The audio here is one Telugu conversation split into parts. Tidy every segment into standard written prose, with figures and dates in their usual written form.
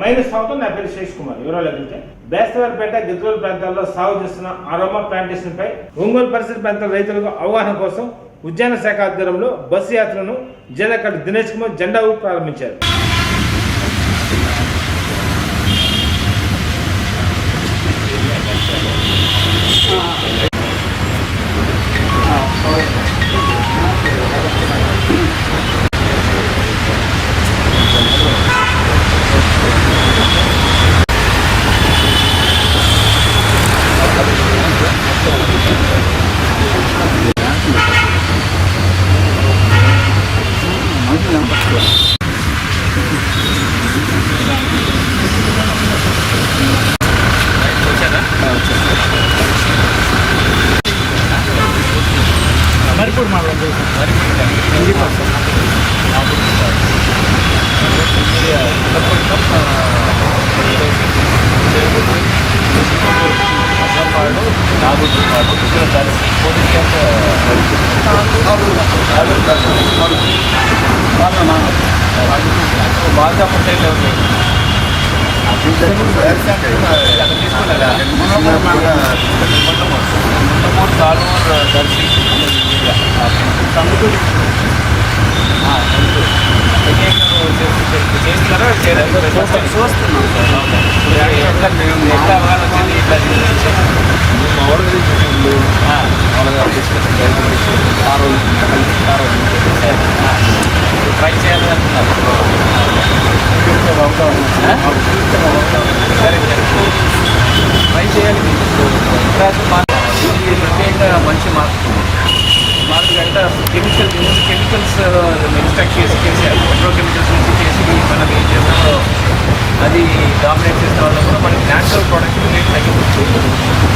మైనస్ స్వాగతం. నా పేరు శేష్ కుమార్. వివరాలు వెళ్తే బేస్తవారిపేట గిద్దలూరు ప్రాంతాల్లో సాగు చేస్తున్న అరోమా ప్లాంటేషన్ పై ఒంగోలు పరిసర ప్రాంతాల రైతులకు అవగాహన కోసం ఉద్యాన శాఖ ఆధ్వర్యంలో బస్సు యాత్రను జిల్లా కలెక్టర్ దినేష్ కుమార్ జెండా ఊపి ప్రారంభించారు. మరిపూడి మాట్లాడు ట్రై చేయాలని అంటున్నారు. సరే ట్రై చేయాలి. ప్రత్యేకంగా మంచి మార్పు అంటే కెమికల్స్ ఎక్స్ట్రాక్ట్ చేసి పెట్రోకెమికల్స్ నుంచి చేసి మనకి ఏం చేస్తామో అది డామినేట్ చేసిన వల్ల కూడా మనకి న్యాచురల్ ప్రోడక్ట్ రేట్ తగ్గిపోతుంది.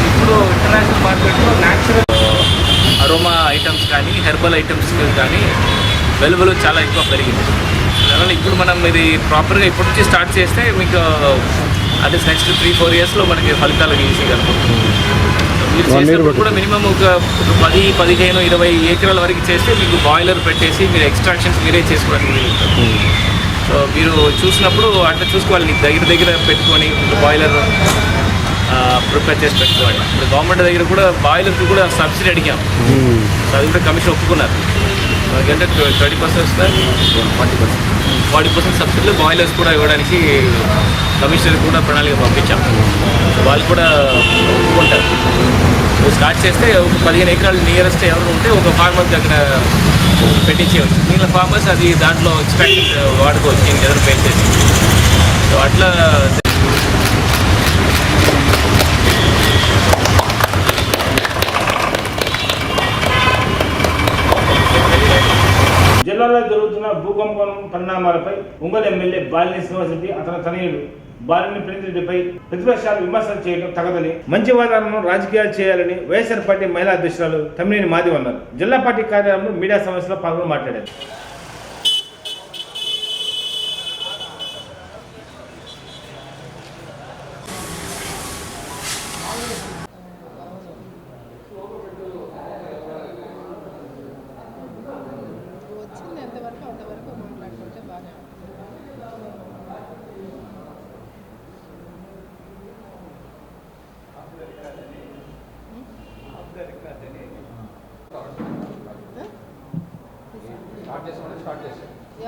ఇప్పుడు ఇంటర్నేషనల్ మార్కెట్లో న్యాచురల్ అరోమా ఐటమ్స్ కానీ హెర్బల్ ఐటమ్స్ కానీ వెలువలు చాలా ఎక్కువ పెరిగింది. అందువల్ల ఇప్పుడు మనం ఇది ప్రాపర్గా ఇప్పటి నుంచి స్టార్ట్ చేస్తే మీకు అది నెక్స్ట్ 3-4 ఇయర్స్లో మనకి ఫలితాలు తీసేయగలుగుతుంది. మీరు చేసినప్పుడు కూడా మినిమం ఒక 10-15-20 ఎకరాల వరకు చేస్తే మీకు బాయిలర్ పెట్టేసి మీరు ఎక్స్ట్రాక్షన్స్ మీరే చేసుకోవడానికి. సో మీరు చూసినప్పుడు అట్లా చూసుకోవాలి, దగ్గర పెట్టుకొని బాయిలర్ ప్రిపేర్ చేసి పెట్టుకోవాలి. ఇప్పుడు గవర్నమెంట్ దగ్గర కూడా బాయిలర్కి కూడా సబ్సిడీ అడిగాం. అది కూడా కమిషన్ ఒప్పుకున్నారు. ఎందుకంటే 20% వస్తారు, 40% సబ్సిడీలో బాయిలర్స్ కూడా ఇవ్వడానికి కమిషనర్ కూడా ప్రణాళిక పంపించాం. వాళ్ళు కూడా ఒప్పుకుంటారు. స్టార్ట్ చేస్తే ఒక 15 ఎకరాలు నియరెస్ట్ ఎవరు ఉంటే ఒక ఫార్మర్ దగ్గర పెట్టించేవచ్చు. మిగిలిన ఫార్మర్స్ అది దాంట్లో ఎక్స్ట్రాక్ట్ వాడుకోవచ్చు దీనికి ఎదురు పే చేసి. సో అట్లా జిల్లాలో జరుగుతున్న భూకంపం పరిణామాలపై ఒంగోలు ఎమ్మెల్యే బాలినేని శ్రీనివాసరెడ్డి అతని తనయుడు బాలినేని ప్రణీత్రెడ్డిపై ప్రతిపక్షాలు విమర్శలు చేయడం తగదని, మంచి వాతావరణంలో రాజకీయాలు చేయాలని వైఎస్ఆర్ పార్టీ మహిళా అధ్యక్షురాలు తమ్మినేని మాధవి అన్నారు. జిల్లా పార్టీ కార్యాలయంలో మీడియా సమావేశంలో పాల్గొని మాట్లాడారు.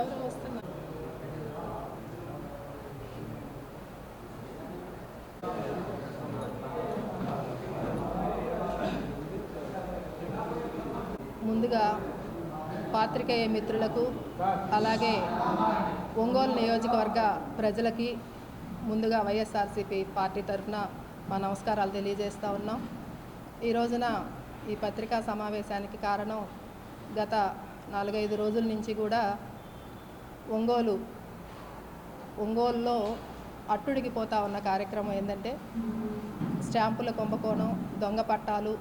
ఎవరు వస్తున్నారు? ముందుగా పాత్రికేయ మిత్రులకు అలాగే ఒంగోలు నియోజకవర్గ ప్రజలకి ముందుగా వైఎస్ఆర్సీపీ పార్టీ తరఫున మా నమస్కారాలు తెలియజేస్తూ ఉన్నాం. ఈ రోజున ఈ పత్రికా సమావేశానికి కారణం గత 4-5 రోజుల నుంచి కూడా ఒంగోలులో అట్టుడికిపోతూ ఉన్న కార్యక్రమం ఏంటంటే స్టాంపుల కుంభకోణం, దొంగ పట్టాలు,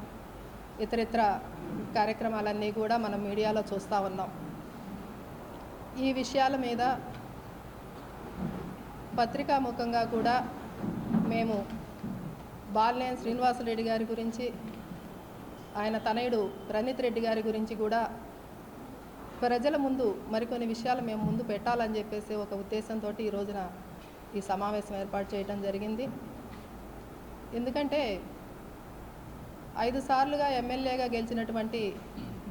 ఇతరితర కార్యక్రమాలన్నీ కూడా మనం మీడియాలో చూస్తూ ఉన్నాం. ఈ విషయాల మీద పత్రికాముఖంగా కూడా మేము బాలినేని శ్రీనివాసరెడ్డి గారి గురించి, ఆయన తనయుడు ప్రణీత్ రెడ్డి గారి గురించి కూడా ప్రజల ముందు మరికొన్ని విషయాలు మేము ముందు పెట్టాలని చెప్పేసి ఒక ఉద్దేశంతో ఈ రోజున ఈ సమావేశం ఏర్పాటు చేయడం జరిగింది. ఎందుకంటే 5 సార్లుగా ఎమ్మెల్యేగా గెలిచినటువంటి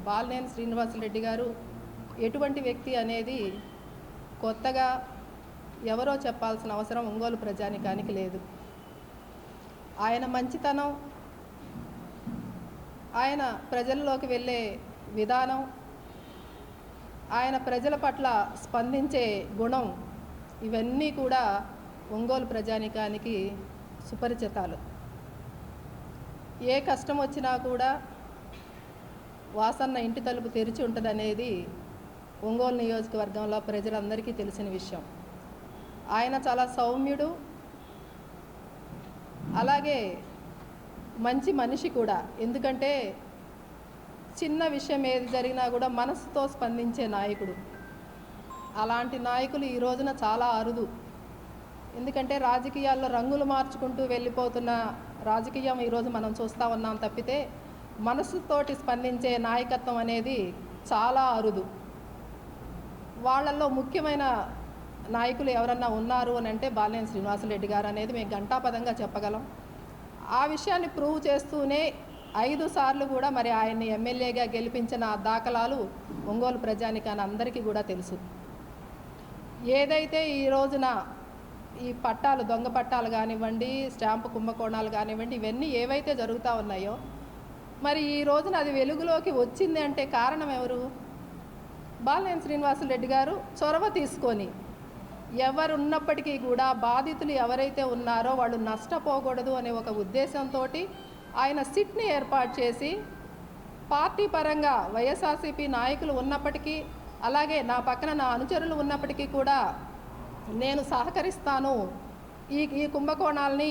బాలినేని శ్రీనివాసరెడ్డి గారు ఎటువంటి వ్యక్తి అనేది కొత్తగా ఎవరో చెప్పాల్సిన అవసరం ఒంగోలు ప్రజానికానికి లేదు. ఆయన మంచితనం, ఆయన ప్రజల్లోకి వెళ్ళే విధానం, ఆయన ప్రజల పట్ల స్పందించే గుణం, ఇవన్నీ కూడా ఒంగోలు ప్రజానికానికి సుపరిచితాలు. ఏ కష్టం వచ్చినా కూడా వాసన్న ఇంటి తలుపు తెరిచి ఉంటుందనేది ఒంగోలు నియోజకవర్గంలో ప్రజలందరికీ తెలిసిన విషయం. ఆయన చాలా సౌమ్యుడు, అలాగే మంచి మనిషి కూడా. ఎందుకంటే చిన్న విషయం ఏది జరిగినా కూడా మనసుతో స్పందించే నాయకుడు. అలాంటి నాయకులు ఈ రోజున చాలా అరుదు. ఎందుకంటే రాజకీయాల్లో రంగులు మార్చుకుంటూ వెళ్ళిపోతున్న రాజకీయం ఈరోజు మనం చూస్తూ ఉన్నాం తప్పితే మనసుతోటి స్పందించే నాయకత్వం అనేది చాలా అరుదు. వాళ్ళల్లో ముఖ్యమైన నాయకులు ఎవరన్నా ఉన్నారు అని అంటే బాలినేని శ్రీనివాసరెడ్డి గారు అనేది మేము ఘంటాపదంగా చెప్పగలం. ఆ విషయాన్ని ప్రూవ్ చేస్తూనే 5 సార్లు కూడా మరి ఆయన్ని ఎమ్మెల్యేగా గెలిపించిన దాఖలాలు ఒంగోలు ప్రజానికాన్ని అందరికీ కూడా తెలుసు. ఏదైతే ఈ రోజున ఈ పట్టాలు, దొంగ పట్టాలు కానివ్వండి, స్టాంపు కుంభకోణాలు కానివ్వండి, ఇవన్నీ ఏవైతే జరుగుతూ ఉన్నాయో మరి ఈ రోజున అది వెలుగులోకి వచ్చింది అంటే కారణం ఎవరు? బాలినేని శ్రీనివాసరెడ్డి గారు చొరవ తీసుకొని ఎవరున్నప్పటికీ కూడా బాధితులు ఎవరైతే ఉన్నారో వాళ్ళు నష్టపోకూడదు అనే ఒక ఉద్దేశంతో ఆయన సిట్ని ఏర్పాటు చేసి పార్టీ పరంగా వైఎస్ఆర్సీపీ నాయకులు ఉన్నప్పటికీ, అలాగే నా పక్కన నా అనుచరులు ఉన్నప్పటికీ కూడా నేను సహకరిస్తాను, ఈ కుంభకోణాలని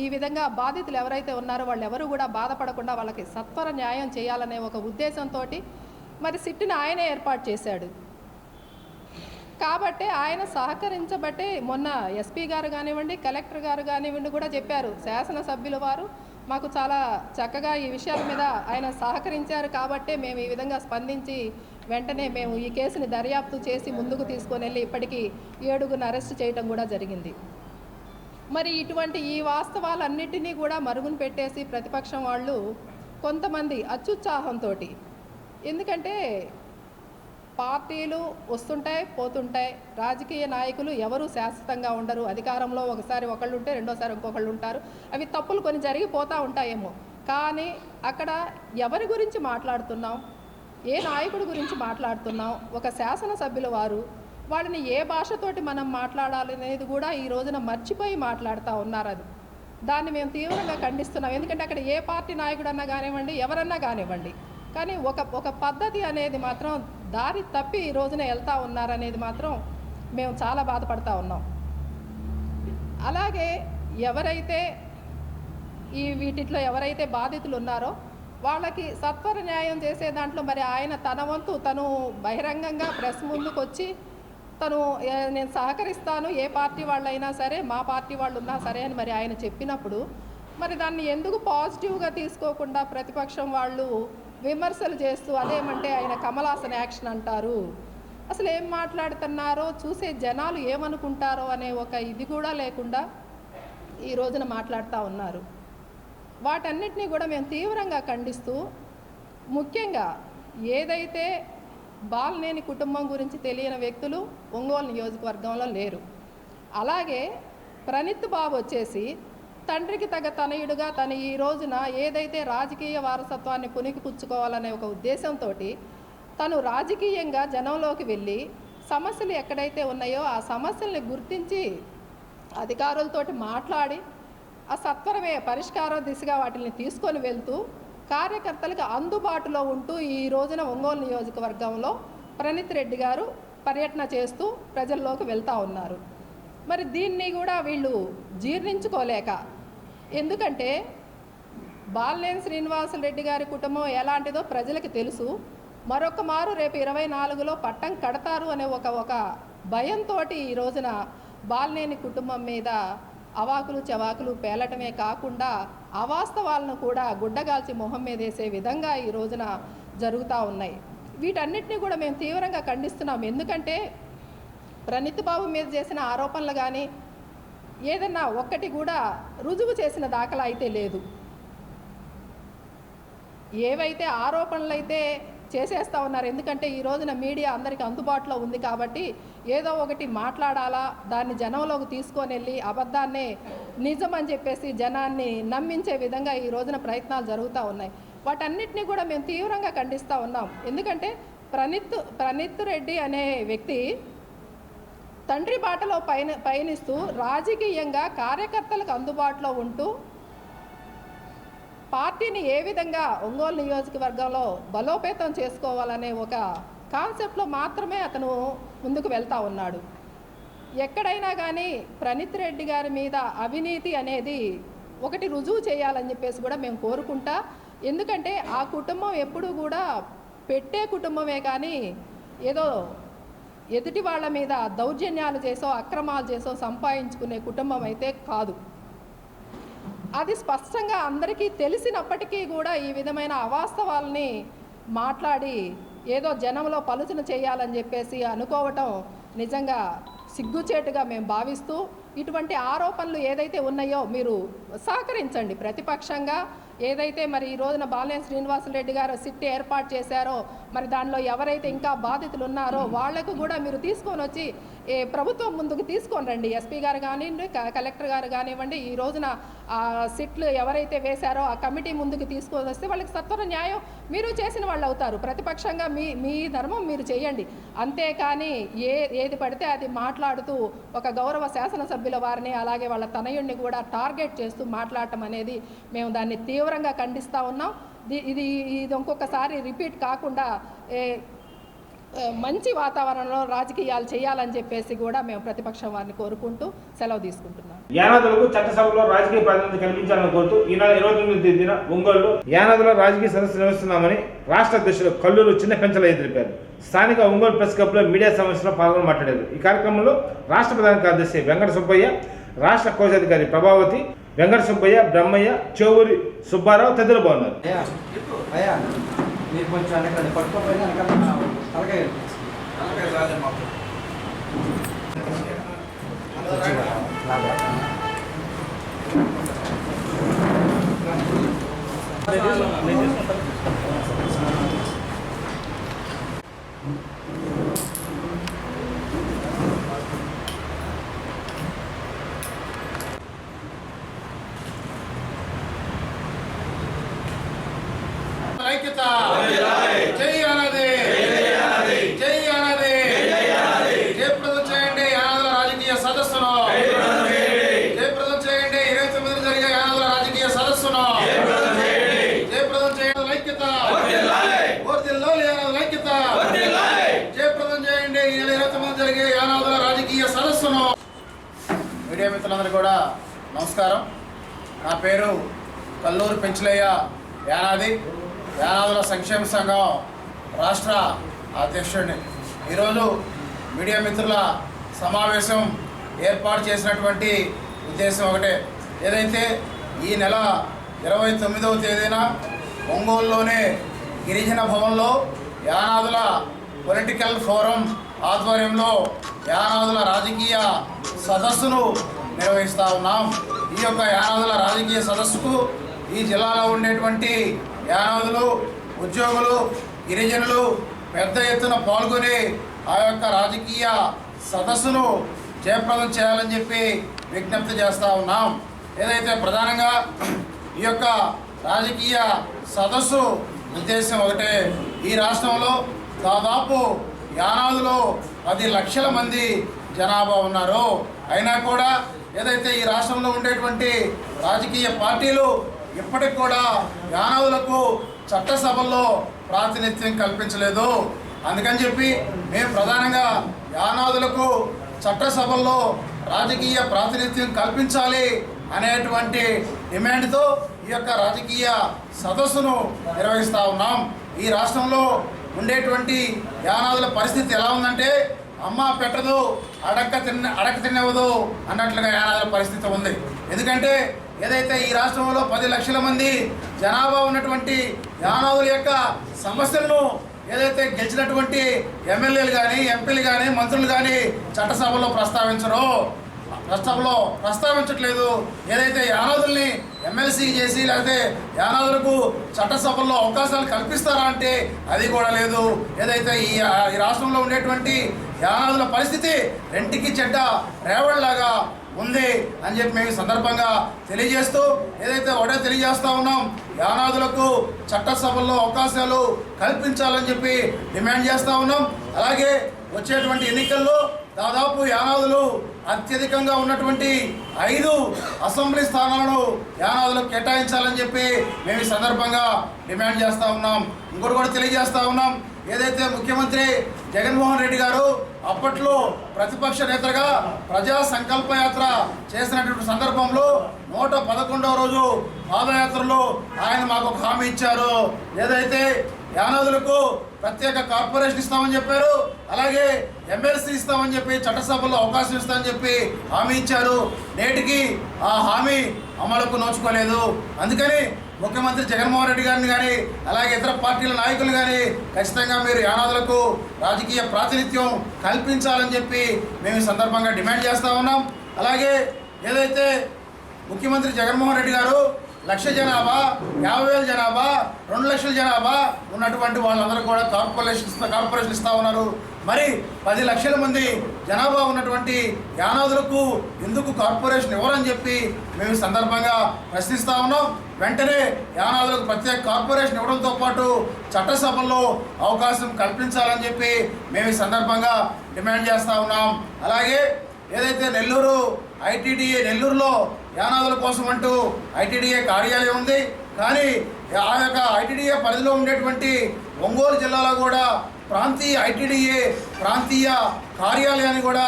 ఈ విధంగా బాధితులు ఎవరైతే ఉన్నారో వాళ్ళు ఎవరు కూడా బాధపడకుండా వాళ్ళకి సత్వర న్యాయం చేయాలనే ఒక ఉద్దేశంతో మరి సిట్ని ఆయనే ఏర్పాటు చేశాడు. కాబట్టి ఆయన సహకరించబట్టే మొన్న ఎస్పీ గారు కానివ్వండి, కలెక్టర్ గారు కానివ్వండి కూడా చెప్పారు, శాసనసభ్యుల వారు మాకు చాలా చక్కగా ఈ విషయాల మీద ఆయన సహకరించారు కాబట్టే మేము ఈ విధంగా స్పందించి వెంటనే మేము ఈ కేసుని దర్యాప్తు చేసి ముందుకు తీసుకొని వెళ్ళి ఇప్పటికీ 7గురిని అరెస్ట్ చేయడం కూడా జరిగింది. మరి ఇటువంటి ఈ వాస్తవాలన్నిటినీ కూడా మరుగున పెట్టేసి ప్రతిపక్షం వాళ్ళు కొంతమంది అత్యుత్సాహంతో, ఎందుకంటే పార్టీలు వస్తుంటాయి పోతుంటాయి, రాజకీయ నాయకులు ఎవరు శాశ్వతంగా ఉండరు, అధికారంలో ఒకసారి ఒకళ్ళు ఉంటే రెండోసారి ఇంకొకళ్ళు ఉంటారు, అవి తప్పులు కొన్ని జరిగిపోతూ ఉంటాయేమో. కానీ అక్కడ ఎవరి గురించి మాట్లాడుతున్నాం, ఏ నాయకుడి గురించి మాట్లాడుతున్నాం, ఒక శాసనసభ్యుల వారు వాళ్ళని ఏ భాషతోటి మనం మాట్లాడాలనేది కూడా ఈ రోజున మర్చిపోయి మాట్లాడుతూ ఉన్నారు. అది దాన్ని మేము తీవ్రంగా ఖండిస్తున్నాం. ఎందుకంటే అక్కడ ఏ పార్టీ నాయకుడన్నా కానివ్వండి, ఎవరన్నా కానివ్వండి, కానీ ఒక పద్ధతి అనేది మాత్రం దారి తప్పి ఈ రోజున వెళ్తూ ఉన్నారనేది మాత్రం మేము చాలా బాధపడతా ఉన్నాం. అలాగే ఎవరైతే వీటిలో ఎవరైతే బాధితులు ఉన్నారో వాళ్ళకి సత్వర న్యాయం చేసే దాంట్లో మరి ఆయన తన వంతు తను బహిరంగంగా ప్రెస్ ముందుకు వచ్చి నేను సహకరిస్తాను, ఏ పార్టీ వాళ్ళైనా సరే, మా పార్టీ వాళ్ళు ఉన్నా సరే అని మరి ఆయన చెప్పినప్పుడు మరి దాన్ని ఎందుకు పాజిటివ్గా తీసుకోకుండా ప్రతిపక్షం వాళ్ళు విమర్శలు చేస్తూ అదేమంటే ఆయన కమలాసన్ యాక్షన్ అంటారు, అసలు ఏం మాట్లాడుతున్నారో చూసే జనాలు ఏమనుకుంటారో అనే ఒక ఇది కూడా లేకుండా ఈ రోజున మాట్లాడుతూ ఉన్నారు. వాటన్నిటినీ కూడా మేము తీవ్రంగా ఖండిస్తూ, ముఖ్యంగా ఏదైతే బాలినేని కుటుంబం గురించి తెలియని వ్యక్తులు ఒంగోలు నియోజకవర్గంలో లేరు. అలాగే ప్రణీత్ బాబు వచ్చేసి తండ్రికి తగ్గ తనయుడుగా తను ఈ రోజున ఏదైతే రాజకీయ వారసత్వాన్ని పుణికిపుచ్చుకోవాలనే ఒక ఉద్దేశంతో తను రాజకీయంగా జనంలోకి వెళ్ళి సమస్యలు ఎక్కడైతే ఉన్నాయో ఆ సమస్యల్ని గుర్తించి అధికారులతోటి మాట్లాడి ఆ సత్వరమే పరిష్కార దిశగా వాటిని తీసుకొని వెళ్తూ కార్యకర్తలకు అందుబాటులో ఉంటూ ఈ రోజున ఒంగోలు నియోజకవర్గంలో ప్రణీత్ రెడ్డి గారు పర్యటన చేస్తూ ప్రజల్లోకి వెళ్తూ ఉన్నారు. మరి దీన్ని కూడా వీళ్ళు జీర్ణించుకోలేక, ఎందుకంటే బాలినేని శ్రీనివాసరెడ్డి గారి కుటుంబం ఎలాంటిదో ప్రజలకు తెలుసు, మరొక మారు రేపు 24లో పట్టం కడతారు అనే ఒక భయంతో ఈ రోజున బాలినేని కుటుంబం మీద అవాకులు చవాకులు పేలటమే కాకుండా అవాస్తవాలను కూడా గుడ్డగాల్చి మొహం మీద వేసే విధంగా ఈ రోజున జరుగుతూ ఉన్నాయి. వీటన్నిటినీ కూడా మేము తీవ్రంగా ఖండిస్తున్నాం. ఎందుకంటే ప్రణీత్ బాబు మీద చేసిన ఆరోపణలు కానీ, ఏదన్నా ఒక్కటి కూడా రుజువు చేసిన దాఖలా అయితే లేదు. ఏవైతే ఆరోపణలు అయితే చేసేస్తూ ఉన్నారు, ఎందుకంటే ఈ రోజున మీడియా అందరికీ అందుబాటులో ఉంది కాబట్టి ఏదో ఒకటి మాట్లాడాలా, దాన్ని జనంలోకి తీసుకొని వెళ్ళి అబద్ధాన్నే నిజం అని చెప్పేసి జనాన్ని నమ్మించే విధంగా ఈ రోజున ప్రయత్నాలు జరుగుతూ ఉన్నాయి. వాటన్నిటినీ కూడా మేము తీవ్రంగా ఖండిస్తూ ఉన్నాం. ఎందుకంటే ప్రణీత్ రెడ్డి అనే వ్యక్తి తండ్రి బాటలో పయనిస్తూ రాజకీయంగా కార్యకర్తలకు అందుబాటులో ఉంటూ పార్టీని ఏ విధంగా ఒంగోలు నియోజకవర్గంలో బలోపేతం చేసుకోవాలనే ఒక కాన్సెప్ట్లో మాత్రమే అతను ముందుకు వెళ్తూ ఉన్నాడు. ఎక్కడైనా కానీ ప్రణీత్ రెడ్డి గారి మీద అవినీతి అనేది ఒకటి రుజువు చేయాలని చెప్పేసి కూడా మేము కోరుకుంటా. ఎందుకంటే ఆ కుటుంబం ఎప్పుడూ కూడా పెట్టే కుటుంబమే కానీ ఏదో ఎదుటి వాళ్ళ మీద దౌర్జన్యాలు చేసో అక్రమాలు చేసో సంపాదించుకునే కుటుంబం అయితే కాదు. అది స్పష్టంగా అందరికీ తెలిసినప్పటికీ కూడా ఈ విధమైన అవాస్తవాలని మాట్లాడి ఏదో జనంలో పలుచన చేయాలని చెప్పేసి అనుకోవటం నిజంగా సిగ్గుచేటుగా మేము భావిస్తూ, ఇటువంటి ఆరోపణలు ఏదైతే ఉన్నాయో మీరు సహకరించండి. ప్రతిపక్షంగా ఏదైతే మరి ఈ రోజున బాలినేని శ్రీనివాసరెడ్డి గారు సిట్ ఏర్పాటు చేశారో, మరి దానిలో ఎవరైతే ఇంకా బాధితులు ఉన్నారో వాళ్లకు కూడా మీరు తీసుకొని వచ్చి ప్రభుత్వం ముందుకు తీసుకొని రండి. ఎస్పీ గారు కానివ్వండి, కలెక్టర్ గారు కానివ్వండి, ఈ రోజున సిట్లు ఎవరైతే వేశారో ఆ కమిటీ ముందుకు తీసుకొని వస్తే వాళ్ళకి సత్వర న్యాయం మీరు చేసిన వాళ్ళు అవుతారు. ప్రతిపక్షంగా మీ ధర్మం మీరు చేయండి. అంతేకాని ఏది పడితే అది మాట్లాడుతూ ఒక గౌరవ శాసనసభ్యుల వారిని అలాగే వాళ్ళ తనయుడిని కూడా టార్గెట్ చేస్తూ మాట్లాడటం అనేది మేము దాన్ని తీవ్రంగా ఖండిస్తూ ఉన్నాం. ఇది ఇంకొకసారి రిపీట్ కాకుండా మంచి వాతావరణంలో రాజకీయాలు చేయాలని చెప్పేసి కూడా మేము ప్రతిపక్షం వారిని కోరుకుంటూ సెలవు తీసుకుంటున్నాం. యానాదులకు చట్టసభలో రాజకీయ ప్రాతినిధ్యం కల్పించాలని కోరుతూ ఈ నెల 29వ తేదీన ఒంగోలులో యానాదులో రాజకీయ సదస్సు నిర్వహిస్తున్నామని రాష్ట్ర అధ్యక్షులు కల్లూరు చిన్న పెంచలయ్య తెలిపారు. స్థానిక ఒంగోలు ప్రెస్ క్లబ్లో మీడియా సమావేశంలో పాల్గొని మాట్లాడారు. ఈ కార్యక్రమంలో రాష్ట్ర ప్రధాన కార్యదర్శి వెంకట సుబ్బయ్య, రాష్ట్ర కోశాధికారి ప్రభావతి, వెంకట సుబ్బయ్య, బ్రహ్మయ్య, చౌవూరి సుబ్బారావు తదితరులు బాగున్నారు. మీరు కొంచెం వెనకండి పట్టుకోపోయినా అలాగే ఐక్యత జై అన్నది జై అన్నది జయప్రదం చేయండి యానాదుల రాజకీయ సదస్సును జయప్రదం చేయండి 29 జరిగే యానాదుల రాజకీయ సదస్సును జయప్రదం చేయండి ఐక్యత వర్ధిల్లాలి యానాదుల ఐక్యత జయప్రదం చేయండి ఈ నెల 29 జరిగే యానాదుల రాజకీయ సదస్సును. మీడియా మిత్రులందరూ కూడా నమస్కారం. నా పేరు కల్లూరు పెంచలయ్య, యానాదుల సంక్షేమ సంఘం రాష్ట్ర అధ్యక్షుడిని. ఈరోజు మీడియా మిత్రుల సమావేశం ఏర్పాటు చేసినటువంటి ఉద్దేశం ఒకటే. ఏదైతే ఈ నెల 29వ తేదీన ఒంగోలులోనే గిరిజన భవన్లో యానాదుల పొలిటికల్ ఫోరం ఆధ్వర్యంలో యానాదుల రాజకీయ సదస్సును నిర్వహిస్తూ ఉన్నాం. ఈ యొక్క యానాదుల రాజకీయ సదస్సుకు ఈ జిల్లాలో ఉండేటువంటి యానాదులు, ఉద్యోగులు, గిరిజనులు పెద్ద ఎత్తున పాల్గొని ఆ యొక్క రాజకీయ సదస్సును జయప్రదం చేయాలని చెప్పి విజ్ఞప్తి చేస్తూ ఉన్నాం. ఏదైతే ప్రధానంగా ఈ యొక్క రాజకీయ సదస్సు ఉద్దేశం ఒకటే. ఈ రాష్ట్రంలో దాదాపు యానాదులో 10 లక్షల మంది జనాభా ఉన్నారు. అయినా కూడా ఏదైతే ఈ రాష్ట్రంలో ఉండేటువంటి రాజకీయ పార్టీలు ఇప్పటికి కూడా యానాదులకు చట్టసభల్లో ప్రాతినిధ్యం కల్పించలేదు. అందుకని చెప్పి మేము ప్రధానంగా యానాదులకు చట్టసభల్లో రాజకీయ ప్రాతినిధ్యం కల్పించాలి అనేటువంటి డిమాండ్తో ఈ యొక్క రాజకీయ సదస్సును నిర్వహిస్తూ ఉన్నాం. ఈ రాష్ట్రంలో ఉండేటువంటి యానాదుల పరిస్థితి ఎలా ఉందంటే అమ్మ పెట్టదు అడక తినవదు అన్నట్లుగా యానాదుల పరిస్థితి ఉంది. ఎందుకంటే ఏదైతే ఈ రాష్ట్రంలో 10 లక్షల మంది జనాభా ఉన్నటువంటి యానాదుల యొక్క సమస్యలను ఏదైతే గెలిచినటువంటి ఎమ్మెల్యేలు కానీ, ఎంపీలు కానీ, మంత్రులు కానీ చట్టసభలో ప్రస్తావించరో రాష్ట్రంలో ప్రస్తావించట్లేదు. ఏదైతే యానాదుల్ని ఎమ్మెల్సీ చేసి లేకపోతే యానాదులకు చట్టసభల్లో అవకాశాలు కల్పిస్తారా అంటే అది కూడా లేదు. ఏదైతే ఈ రాష్ట్రంలో ఉండేటువంటి యానాదుల పరిస్థితి రెంటికి చెడ్డ రేవడిలాగా ఉంది అని చెప్పి మేము సందర్భంగా తెలియజేస్తూ ఏదైతే ఒకటే తెలియజేస్తా ఉన్నాం, యానాదులకు చట్టసభల్లో అవకాశాలు కల్పించాలని చెప్పి డిమాండ్ చేస్తూ ఉన్నాం. అలాగే వచ్చేటువంటి ఎన్నికల్లో దాదాపు యానాదులు అత్యధికంగా ఉన్నటువంటి 5 అసెంబ్లీ స్థానాలను యానాదులకు కేటాయించాలని చెప్పి మేము ఈ సందర్భంగా డిమాండ్ చేస్తూ ఉన్నాం. ఇంకోటి కూడా తెలియజేస్తూ ఉన్నాం, ఏదైతే ముఖ్యమంత్రి జగన్మోహన్ రెడ్డి గారు అప్పట్లో ప్రతిపక్ష నేతగా ప్రజా సంకల్ప యాత్ర చేసినటువంటి సందర్భంలో 111వ రోజు పాదయాత్రలో ఆయన మాకు ఒక హామీ ఇచ్చారు. ఏదైతే యానాదులకు ప్రత్యేక కార్పొరేషన్ ఇస్తామని చెప్పారు, అలాగే ఎమ్మెల్సీ ఇస్తామని చెప్పి చట్టసభలో అవకాశం ఇస్తామని చెప్పి హామీ ఇచ్చారు. నేటికి ఆ హామీ అమలుకు నోచుకోలేదు. అందుకని ముఖ్యమంత్రి జగన్మోహన్ రెడ్డి గారిని కానీ అలాగే ఇతర పార్టీల నాయకులు కానీ ఖచ్చితంగా మీరు యానాదులకు రాజకీయ ప్రాతినిధ్యం కల్పించాలని చెప్పి మేము ఈ సందర్భంగా డిమాండ్ చేస్తూ ఉన్నాం. అలాగే ఏదైతే ముఖ్యమంత్రి జగన్మోహన్ రెడ్డి గారు 1,00,000 జనాభా, 50,000 జనాభా, 2,00,000 జనాభా ఉన్నటువంటి వాళ్ళందరూ కూడా కార్పొరేషన్ ఇస్తూ ఉన్నారు. మరి 10 లక్షల మంది జనాభా ఉన్నటువంటి యానాదులకు ఎందుకు కార్పొరేషన్ ఇవ్వరని చెప్పి మేము ఈ సందర్భంగా ప్రశ్నిస్తూ ఉన్నాం. వెంటనే యానాదులకు ప్రత్యేక కార్పొరేషన్ ఇవ్వడంతో పాటు చట్టసభల్లో అవకాశం కల్పించాలని చెప్పి మేము ఈ సందర్భంగా డిమాండ్ చేస్తూ ఉన్నాం. అలాగే ఏదైతే నెల్లూరు ఐటీడీఏ నెల్లూరులో యానాదుల కోసం అంటూ ఐటీడీఏ కార్యాలయం ఉంది, కానీ ఆ యొక్క ఐటీడీఏ పరిధిలో ఉండేటువంటి ఒంగోలు జిల్లాలో కూడా ప్రాంతీయ కార్యాలయాన్ని కూడా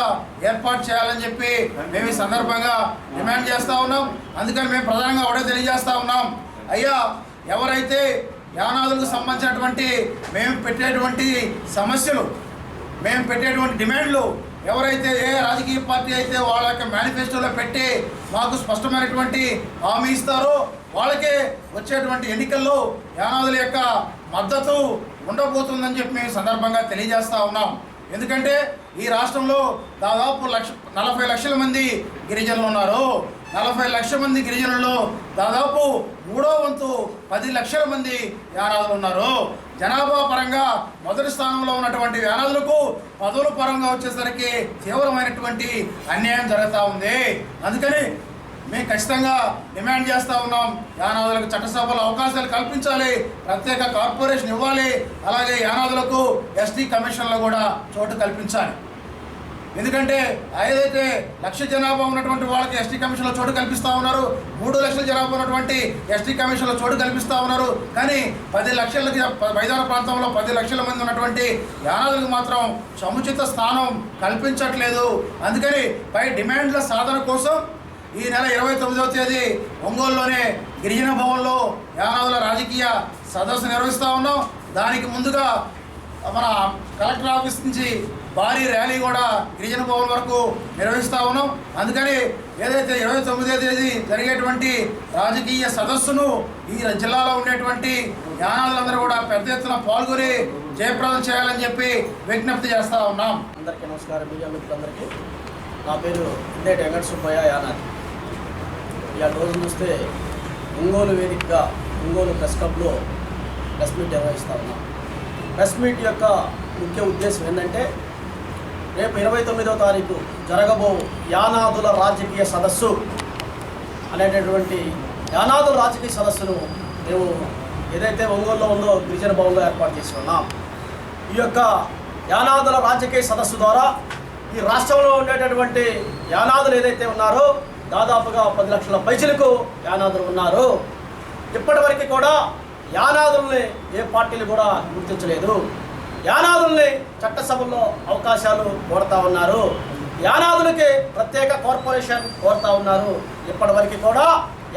ఏర్పాటు చేయాలని చెప్పి మేము ఈ సందర్భంగా డిమాండ్ చేస్తూ ఉన్నాం. అందుకని మేము ప్రధానంగా ఒకటే తెలియజేస్తూ ఉన్నాం, అయ్యా ఎవరైతే యానాదులకు సంబంధించినటువంటి మేము పెట్టేటువంటి సమస్యలు, మేము పెట్టేటువంటి డిమాండ్లు ఎవరైతే ఏ రాజకీయ పార్టీ అయితే వాళ్ళ యొక్క మేనిఫెస్టోలో పెట్టి మాకు స్పష్టమైనటువంటి హామీ ఇస్తారో వాళ్ళకే వచ్చేటువంటి ఎన్నికల్లో యానాదుల యొక్క మద్దతు ఉండబోతుందని చెప్పి మేము సందర్భంగా తెలియజేస్తూ ఉన్నాం. ఎందుకంటే ఈ రాష్ట్రంలో దాదాపు 40 లక్షల మంది గిరిజనులు ఉన్నారు. 40 లక్షల మంది గిరిజనుల్లో దాదాపు 3వ వంతు 10 లక్షల మంది యానాదులు ఉన్నారు. జనాభా పరంగా మొదటి స్థానంలో ఉన్నటువంటి యానాదులకు పదవుల పరంగా వచ్చేసరికి తీవ్రమైనటువంటి అన్యాయం జరుగుతూ ఉంది. అందుకని మేము ఖచ్చితంగా డిమాండ్ చేస్తూ ఉన్నాం, యానాదులకు చట్టసభలో అవకాశాలు కల్పించాలి, ప్రత్యేక కార్పొరేషన్ ఇవ్వాలి, అలాగే యానాదులకు ఎస్టీ కమిషన్లో కూడా చోటు కల్పించాలి. ఎందుకంటే ఏదైతే 1,00,000 జనాభా ఉన్నటువంటి వాళ్ళకి ఎస్టీ కమిషన్లో చోటు కల్పిస్తూ ఉన్నారు, 3 లక్షల జనాభా ఉన్నటువంటి ఎస్టీ కమిషన్లో చోటు కల్పిస్తూ ఉన్నారు, కానీ 10 లక్షలకి మైదాన ప్రాంతంలో 10 లక్షల మంది ఉన్నటువంటి యానాదులకు మాత్రం సముచిత స్థానం కల్పించట్లేదు. అందుకని పై డిమాండ్ల సాధన కోసం ఈ నెల 29వ తేదీ ఒంగోలులోనే గిరిజన భవన్లో యానాదుల రాజకీయ సదస్సు నిర్వహిస్తూ ఉన్నాం. దానికి ముందుగా మన కలెక్టర్ ఆఫీస్ నుంచి భారీ ర్యాలీ కూడా గిరిజన భవన్ వరకు నిర్వహిస్తూ ఉన్నాం. అందుకని ఏదైతే 29వ తేదీ జరిగేటువంటి రాజకీయ సదస్సును ఈ జిల్లాలో ఉండేటువంటి యానాదులందరూ కూడా పెద్ద ఎత్తున పాల్గొని జయప్రదం చేయాలని చెప్పి విజ్ఞప్తి చేస్తూ ఉన్నాం. అందరికీ నమస్కారం. మీడియా మిత్రులందరికీ నా పేరు ఇందేటి వెంకట సుబ్బయ్య, యానాది. ఇవాళ రోజు చూస్తే ఒంగోలు వేదికగా ఒంగోలు ప్రెస్ క్లబ్లో ప్రెస్ మీట్ నిర్వహిస్తూ ఉన్నాం. ప్రెస్ మీట్ యొక్క ముఖ్య ఉద్దేశం ఏంటంటే రేపు 29వ తారీఖు జరగబో యానాదుల రాజకీయ సదస్సు అనేటటువంటి యానాదుల రాజకీయ సదస్సును మేము ఏదైతే ఒంగోలులో ఉందో గిరిజన భవన్లో ఏర్పాటు చేసి ఉన్నాం. ఈ యొక్క యానాదుల రాజకీయ సదస్సు ద్వారా ఈ రాష్ట్రంలో ఉండేటటువంటి యానాదులు ఏదైతే ఉన్నారో దాదాపుగా 10 లక్షల పైసలకు యానాదులు ఉన్నారు. ఇప్పటివరకు కూడా యానాదుల్ని ఏ పార్టీలు కూడా గుర్తించలేదు. యానాదుల్ని చట్టసభల్లో అవకాశాలు కోరుతూ ఉన్నారు. యానాదులకి ప్రత్యేక కార్పొరేషన్ కోరుతూ ఉన్నారు. ఇప్పటివరకు కూడా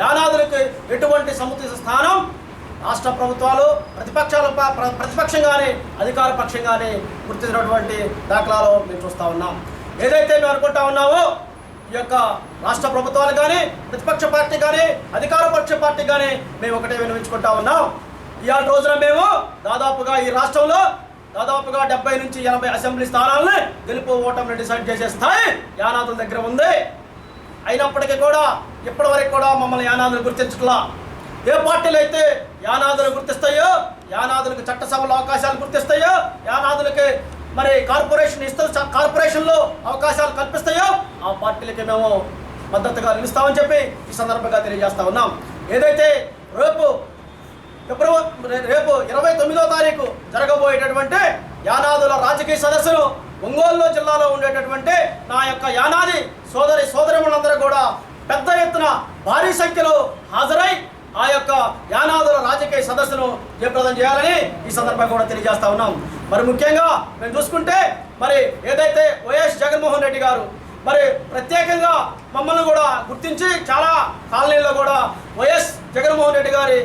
యానాదులకి ఎటువంటి సముచిత స్థానం రాష్ట్ర ప్రభుత్వాలు ప్రతిపక్షం కానీ అధికార పక్షం కానీ గుర్తించినటువంటి దాఖలాలు మేము చూస్తూ ఉన్నాం. ఏదైతే మేము అనుకుంటా ఉన్నామో ఈ యొక్క రాష్ట్ర ప్రభుత్వాలు కానీ ప్రతిపక్ష పార్టీ కానీ అధికార పక్ష పార్టీ కానీ మేము ఒకటే వినిపించుకుంటా ఉన్నాం. ఇవాళ రోజున మేము దాదాపుగా ఈ రాష్ట్రంలో దాదాపుగా 70 నుంచి 80 అసెంబ్లీ స్థానాలని గెలుపు ఓటమిని డిసైడ్ చేసే స్థాయి యానాదుల దగ్గర ఉంది. అయినప్పటికీ కూడా ఇప్పటివరకు కూడా మమ్మల్ని యానాదులు గుర్తించట్లా. ఏ పార్టీలు అయితే యానాదులు గుర్తిస్తాయో, యానాదులకు చట్టసభలో అవకాశాలు గుర్తిస్తాయో, యానాదులకి మరి కార్పొరేషన్లో అవకాశాలు కల్పిస్తాయో ఆ పార్టీలకి మేము మద్దతుగా నిలుస్తామని చెప్పి ఈ సందర్భంగా తెలియజేస్తా ఉన్నాం. ఏదైతే రేపు 29వ తారీఖు జరగబోయేటటువంటి యానాదుల రాజకీయ సదస్సును ఒంగోలు జిల్లాలో ఉండేటటువంటి నా యొక్క యానాది సోదరిమణులందరూ కూడా పెద్ద ఎత్తున భారీ సంఖ్యలో హాజరై ఆ యొక్క యానాదుల రాజకీయ సదస్సును జయప్రదం చేయాలని ఈ సందర్భంగా కూడా తెలియజేస్తా ఉన్నాం. మరి ముఖ్యంగా మేము చూసుకుంటే మరి ఏదైతే వైఎస్ జగన్మోహన్ రెడ్డి గారు మరి ప్రత్యేకంగా మమ్మల్ని కూడా గుర్తించి చాలా కాలనీల్లో కూడా వైఎస్ జగన్మోహన్ రెడ్డి గారి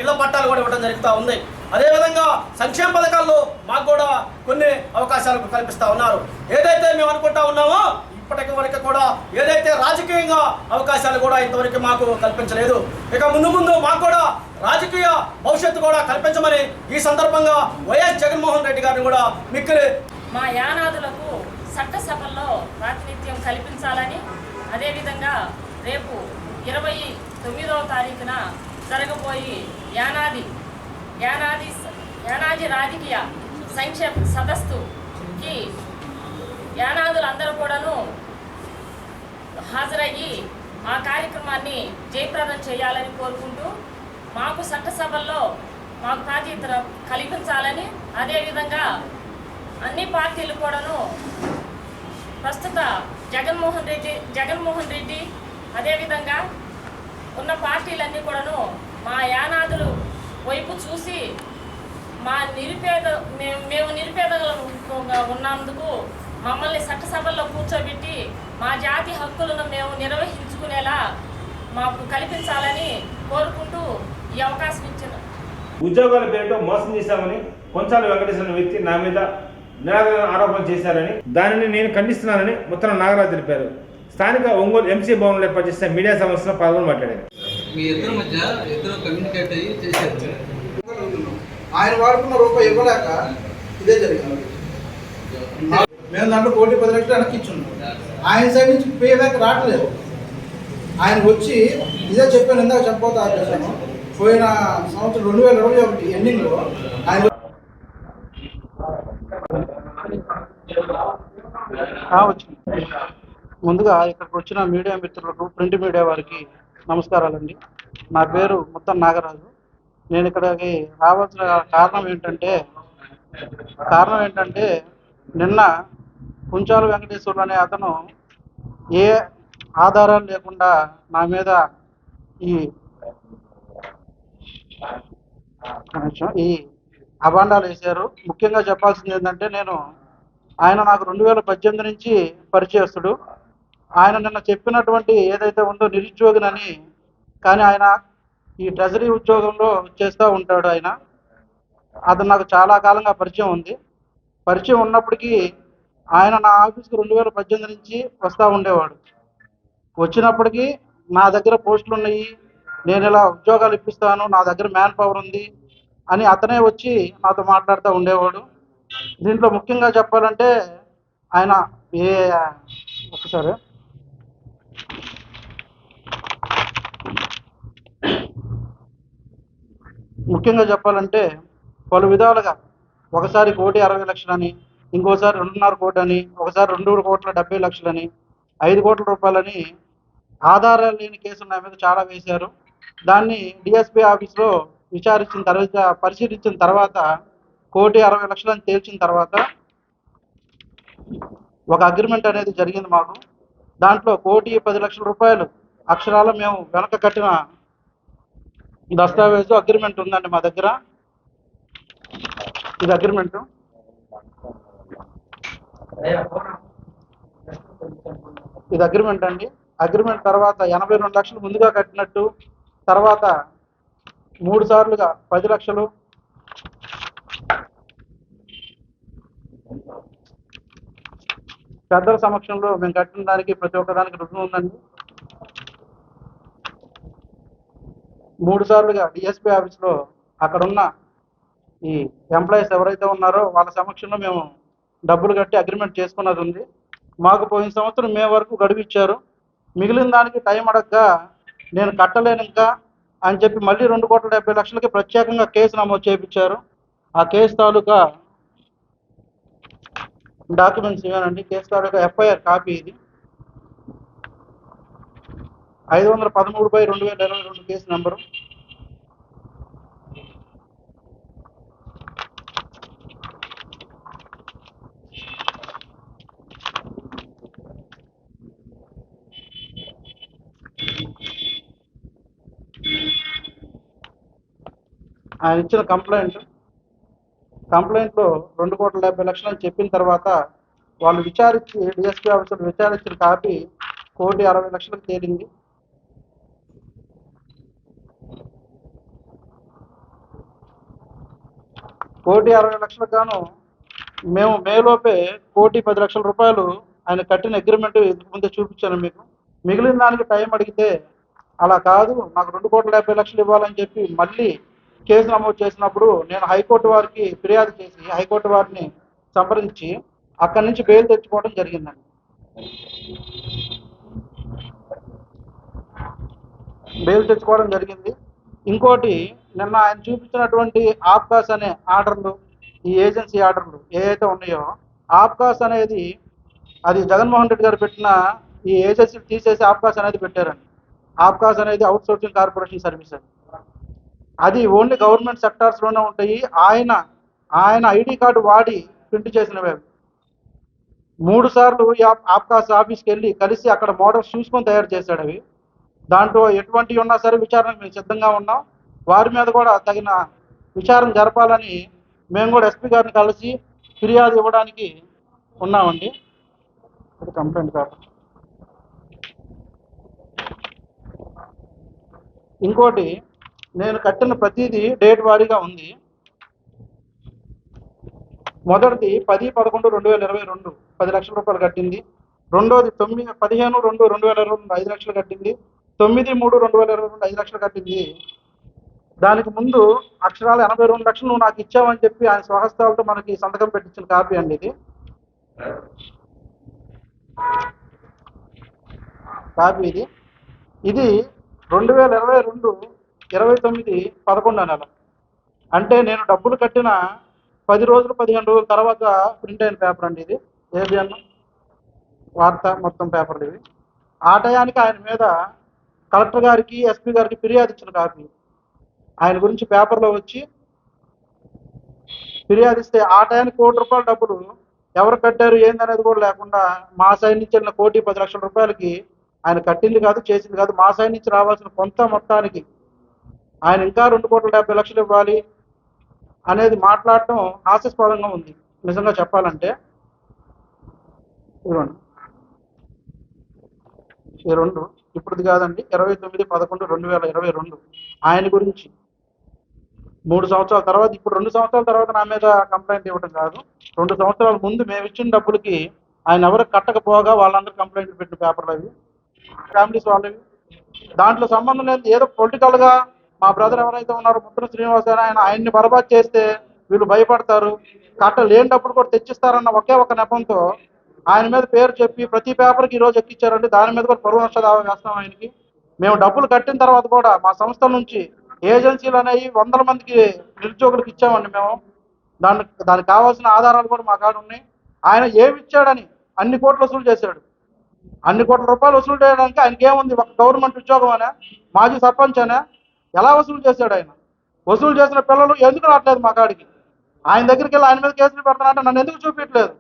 ఇళ్ల పట్టాలు కూడా ఇవ్వడం జరుగుతూ ఉంది. అదేవిధంగా సంక్షేమ పథకాల్లో మాకు కూడా కొన్ని అవకాశాలు కల్పిస్తూ ఉన్నారు. ఏదైతే మేము అనుకుంటా ఉన్నామో ఇప్పటికి వరకు కూడా ఏదైతే రాజకీయంగా అవకాశాలు కూడా ఇంతవరకు మాకు కల్పించలేదు. ఇక ముందు మాకు కూడా రాజకీయ భవిష్యత్తు కూడా కల్పించమని ఈ సందర్భంగా వైఎస్ జగన్మోహన్ రెడ్డి గారిని కూడా మిక్కిలి మా యానాదులకు చట్టసభల్లో ప్రాతినిధ్యం కల్పించాలని, అదేవిధంగా రేపు 29వ తారీఖున జరగబోయి యానాది రాజకీయ సంక్షేమ సదస్సుకి యానాదులందరూ కూడాను హాజరయ్యి ఆ కార్యక్రమాన్ని జయప్రదం చేయాలని కోరుకుంటూ మాకు చట్టసభల్లో మాకు ప్రాతినిధ్యం కల్పించాలని, అదేవిధంగా అన్ని పార్టీలు కూడాను ప్రస్తుత జగన్మోహన్ రెడ్డి అదేవిధంగా ఉన్న పార్టీలన్నీ కూడాను మా యానాదులు వైపు చూసి మేము నిరుపేదలుగా ఉన్నందుకు మమ్మల్ని చట్టసభల్లో కూర్చోబెట్టి మా జాతి హక్కులను మేము నిర్వహించుకునేలా మాకు కల్పించాలని కోరుకుంటూ ఈ అవకాశం ఇచ్చిన ఉద్యోగాల పేరుతో మోసం చేశామని కొంచాల వెంకటేశ్వర వ్యక్తి నా మీద నిరాధార ఆరోపణలు చేశారని, దానిని నేను ఖండిస్తున్నానని ముత్తన నాగరాజు తెలిపారు. స్థానిక ఒంగోలు ఎంసీ భవన్లో ఏర్పాటు చేసిన మీడియా సమావేశంలో పాల్గొని మాట్లాడారు. మీ ఇద్దరు మధ్య కమ్యూనికేట్ అయ్యి చేశారు. ఆయన వాడుకున్న రూపాయి ఇవ్వలేక ఇదే జరిగింది. మేము దాంట్లో 1,10 లక్షలు వెనక్కి ఇచ్చున్నాం. ఆయన సైడ్ నుంచి పే బ్యాక్ రావట్లేదు. ఆయన వచ్చి ఇదే చెప్పాను, ఇందాక చెప్పబోతా చేశాను. పోయిన సంవత్సరం 2021 ఎండింగ్లో ఆయన ముందుగా ఇక్కడికి వచ్చిన మీడియా మిత్రులకు, ప్రింట్ మీడియా వారికి నమస్కారాలండి. నా పేరు ముత్తన నాగరాజు. నేను ఇక్కడికి రావాల్సిన కారణం ఏంటంటే నిన్న కుంచాల వెంకటేశ్వర్లు అనే అతను ఏ ఆధారాలు లేకుండా నా మీద ఈ అభాండాలు వేశారు. ముఖ్యంగా చెప్పాల్సింది ఏంటంటే ఆయన నాకు 2018 నుంచి పరిచయస్తుడు. ఆయన నిన్న చెప్పినటువంటి ఏదైతే ఉందో నిరుద్యోగినని, కానీ ఆయన ఈ ట్రెజరీ ఉద్యోగంలో చేస్తూ ఉంటాడు. అది నాకు చాలా కాలంగా పరిచయం ఉంది. పరిచయం ఉన్నప్పటికీ ఆయన నా ఆఫీస్కి 2018 నుంచి వస్తూ ఉండేవాడు. వచ్చినప్పటికీ నా దగ్గర పోస్టులు ఉన్నాయి, నేను ఇలా ఉద్యోగాలు ఇప్పిస్తాను, నా దగ్గర మ్యాన్ పవర్ ఉంది అని అతనే వచ్చి నాతో మాట్లాడుతూ ఉండేవాడు. దీంట్లో ముఖ్యంగా చెప్పాలంటే ఆయన పలు విధాలుగా ఒకసారి 1,60,00,000 ఇంకోసారి 2.5 కోటి అని, ఒకసారి 2,70,00,000 5 కోట్ల రూపాయలని ఆధారాలు లేని కేసులు నా మీద చాలా వేశారు. దాన్ని డిఎస్పీ ఆఫీస్లో పరిశీలించిన తర్వాత 1,60,00,000 తేల్చిన తర్వాత ఒక అగ్రిమెంట్ అనేది జరిగింది మాకు. దాంట్లో 1,10,00,000 రూపాయలు అక్షరాల మేము వెనక కట్టిన దస్తావేజు అగ్రిమెంట్ ఉందండి మా దగ్గర. ఇది అగ్రిమెంట్ అండి. అగ్రిమెంట్ తర్వాత 82 లక్షలు ముందుగా కట్టినట్టు, తర్వాత 3 సార్లుగా 10 లక్షలు, పెద్దల సమక్షంలో మేము కట్టిన దానికి ప్రతి ఒక్కదానికి రుజువు ఉందండి. 3 సార్లుగా డిఎస్పీ ఆఫీస్లో అక్కడున్న ఈ ఎంప్లాయీస్ ఎవరైతే ఉన్నారో వాళ్ళ సమక్షంలో మేము డబ్బులు కట్టి అగ్రిమెంట్ చేసుకున్నది ఉంది. మాకు పోయిన సంవత్సరం మే వరకు గడువు ఇచ్చారు. మిగిలిన దానికి టైం అడగగా నేను కట్టలేను ఇంకా అని చెప్పి మళ్ళీ 2,70,00,000కి ప్రత్యేకంగా కేసు నమోదు చేయించారు. ఆ కేసు తాలూకా డాక్యుమెంట్స్ ఇవేనండి. కేసు తాలూకా ఎఫ్ఐఆర్ కాపీ ఇది 513/2022 కేసు నెంబరు. ఆయన ఇచ్చిన కంప్లైంట్లో 2,70,00,000 అని చెప్పిన తర్వాత వాళ్ళు విచారించి డిఎస్పీ ఆఫీసర్ విచారించిన కాపీ 1,60,00,000 తేలింది. ₹1,60,00,000 గాను మేము మేలోపే ₹1,10,00,000 ఆయన కట్టిన అగ్రిమెంట్ ఇంతకు ముందే చూపించాను మీకు. మిగిలిన దానికి టైం అడిగితే అలా కాదు, నాకు 2,70,00,000 ఇవ్వాలని చెప్పి మళ్ళీ కేసు నమోదు చేసినప్పుడు నేను హైకోర్టు వారికి ఫిర్యాదు చేసి హైకోర్టు వారిని సంప్రదించి అక్కడి నుంచి బెయిల్ తెచ్చుకోవడం జరిగిందండి. ఇంకోటి నిన్న ఆయన చూపించినటువంటి ఆప్కాస్ అనే ఆర్డర్లు, ఈ ఏజెన్సీ ఆర్డర్లు ఏవైతే ఉన్నాయో, ఆప్కాస్ అనేది అది జగన్మోహన్ రెడ్డి గారు పెట్టిన ఈ ఏజెన్సీలు తీసేసి ఆప్కాస్ అనేది పెట్టారండి. ఆప్కాస్ అనేది అవుట్ సోర్సింగ్ కార్పొరేషన్ సర్వీస్ అండి. అది ఓన్లీ గవర్నమెంట్ సెక్టార్స్లోనే ఉంటాయి. ఆయన ఐడి కార్డు వాడి ప్రింట్ చేసినవి 3 సార్లు ఆప్కాస్ ఆఫీస్కి వెళ్ళి కలిసి అక్కడ మోడల్స్ చూసుకొని తయారు చేశాడు. అవి దాంట్లో ఎటువంటివి ఉన్నా సరే విచారణకు మేము సిద్ధంగా ఉన్నాం. వారి మీద కూడా తగిన విచారణ జరపాలని మేము కూడా ఎస్పీ గారిని కలిసి ఫిర్యాదు ఇవ్వడానికి ఉన్నామండి. అది కంప్లైంట్ కాదు. ఇంకోటి, నేను కట్టిన ప్రతిదీ డేట్ వారీగా ఉంది. మొదటిది 10/11/2022 ₹10 లక్షలు కట్టింది. రెండోది 15/2/2022 5 లక్షలు కట్టింది. 9/3/2022 5 లక్షలు కట్టింది. దానికి ముందు అక్షరాలు 82 లక్షలు నువ్వు నాకు ఇచ్చావని చెప్పి ఆయన స్వహస్తాలతో మనకి సంతకం పెట్టించిన కాపీ అండి ఇది. ఇది 2022 29/11 నెల. అంటే నేను డబ్బులు కట్టిన 10 రోజులు 15 రోజుల తర్వాత ప్రింట్ అయిన పేపర్ అండి ఇది. ఏబిఎన్ వార్త మొత్తం పేపర్లు ఇవి. ఆ టయానికి ఆయన మీద కలెక్టర్ గారికి ఎస్పీ గారికి ఫిర్యాదు ఇచ్చిన కాపీ. ఆయన గురించి పేపర్లో వచ్చి ఫిర్యాదు ఇస్తే ఆ టయానికి ₹1,00,00,000 డబ్బులు ఎవరు కట్టారు ఏందనేది కూడా లేకుండా మా సైడ్ నుంచి వెళ్ళిన ₹1,10,00,000 ఆయన కట్టింది కాదు, చేసింది కాదు. మా సైడ్ నుంచి రావాల్సిన కొంత మొత్తానికి ఆయన ఇంకా ₹2,70,00,000 ఇవ్వాలి అనేది మాట్లాడటం హాస్యాస్పదంగా ఉంది నిజంగా చెప్పాలంటే. ఈ రెండు ఇప్పుడుది కాదండి, 29/11/2022 ఆయన గురించి 3 సంవత్సరాల తర్వాత, ఇప్పుడు 2 సంవత్సరాల తర్వాత నా మీద కంప్లైంట్ ఇవ్వడం కాదు. 2 సంవత్సరాల ముందు మేము ఇచ్చిన డబ్బులకి ఆయన ఎవరు కట్టకపోగా వాళ్ళందరూ కంప్లైంట్లు పెట్టిన పేపర్లు అవి, ఫ్యామిలీస్ వాళ్ళవి. దాంట్లో సంబంధం లేదు. ఏదో పొలిటికల్గా మా బ్రదర్ ఎవరైతే ఉన్నారో ముద్ర శ్రీనివాస్ గారు ఆయన్ని బర్బాద్ చేస్తే వీళ్ళు భయపడతారు, కట్ట లేని డబ్బులు కూడా తెచ్చిస్తారన్న ఒకే ఒక నెపంతో ఆయన మీద పేరు చెప్పి ప్రతి పేపర్కి ఈరోజు ఎక్కిచ్చారండి. దాని మీద కూడా పరువు నష్ట దావా వేస్తాం ఆయనకి. మేము డబ్బులు కట్టిన తర్వాత కూడా మా సంస్థల నుంచి ఏజెన్సీలు అనేవి 100 మందికి నిరుద్యోగులకు ఇచ్చామండి మేము. దానికి కావాల్సిన ఆధారాలు కూడా మా కాడ ఉన్నాయి. ఆయన ఏమి ఇచ్చాడని అన్ని కోట్లు వసూలు చేశాడు. అన్ని కోట్ల రూపాయలు వసూలు చేయడానికి ఆయనకి ఏముంది? ఒక గవర్నమెంట్ ఉద్యోగం అనే, మాజీ సర్పంచ్ అనే, ఎలా వసూలు చేశాడు ఆయన? వసూలు చేసిన పిల్లలు ఎందుకు రావట్లేదు మా కాడికి? ఆయన దగ్గరికి వెళ్ళి ఆయన మీద కేసులు పెడతానంటే నన్ను ఎందుకు చూపించలేదు?